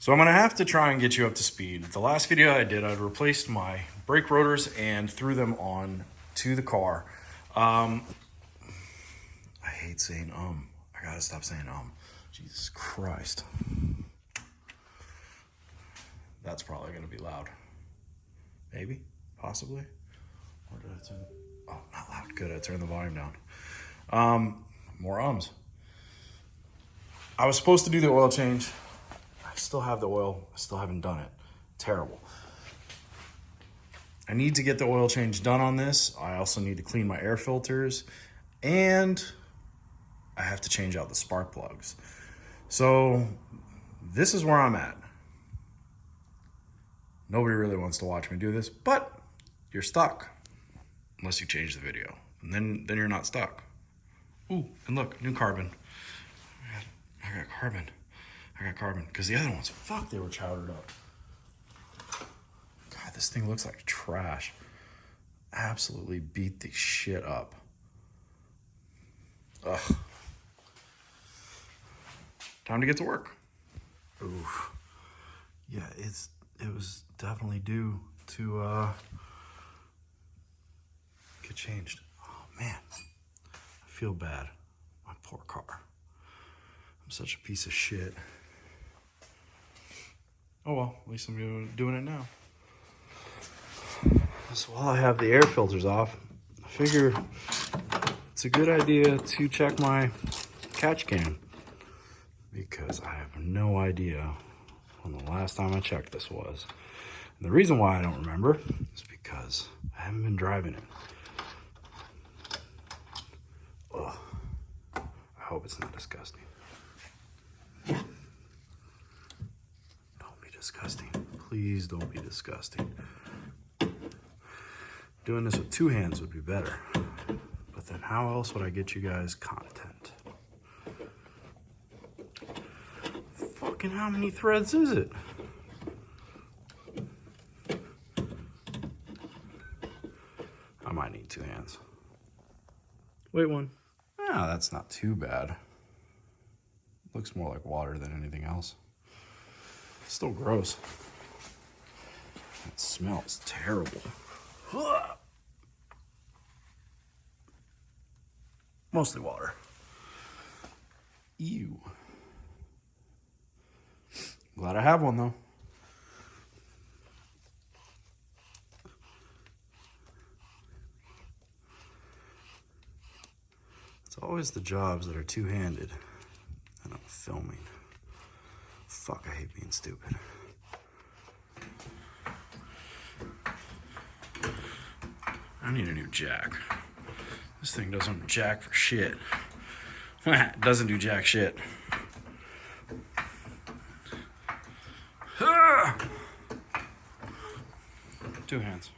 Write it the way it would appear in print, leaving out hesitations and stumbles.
So I'm gonna have to try and get you up to speed. The last video I did, I'd replaced my brake rotors and threw them on to the car. I hate saying I gotta stop saying Jesus Christ. That's probably gonna be loud. Maybe, possibly. Or did I turn? Oh, not loud. Good. I turned the volume down. More ums. I was supposed to do the oil change. I still have the oil. I still haven't done it. Terrible. I need to get the oil change done on this. I also need to clean my air filters, and I have to change out the spark plugs. So this is where I'm at. Nobody really wants to watch me do this, but you're stuck unless you change the video, and then you're not stuck. Ooh, and look, new carbon. I got carbon. I got carbon, because the other ones, fuck, they were chowdered up. God, this thing looks like trash. Absolutely beat the shit up. Ugh. Time to get to work. Oof. Yeah, it was definitely due to get changed. Oh man, I feel bad. My poor car. I'm such a piece of shit. Oh well, at least I'm doing it now. So while I have the air filters off, I figure it's a good idea to check my catch can, because I have no idea when the last time I checked this was. And the reason why I don't remember is because I haven't been driving it. Ugh. I hope it's not disgusting. Disgusting. Please don't be disgusting. Doing this with two hands would be better. But then how else would I get you guys content? Fucking how many threads is it? I might need two hands. Wait, one. Ah, that's not too bad. Looks more like water than anything else. Still gross. That smells terrible. Mostly water. Ew. Glad I have one though. It's always the jobs that are two-handed that I'm filming. Fuck, I hate being stupid. I need a new jack. This thing doesn't jack for shit. It doesn't do jack shit. Two hands.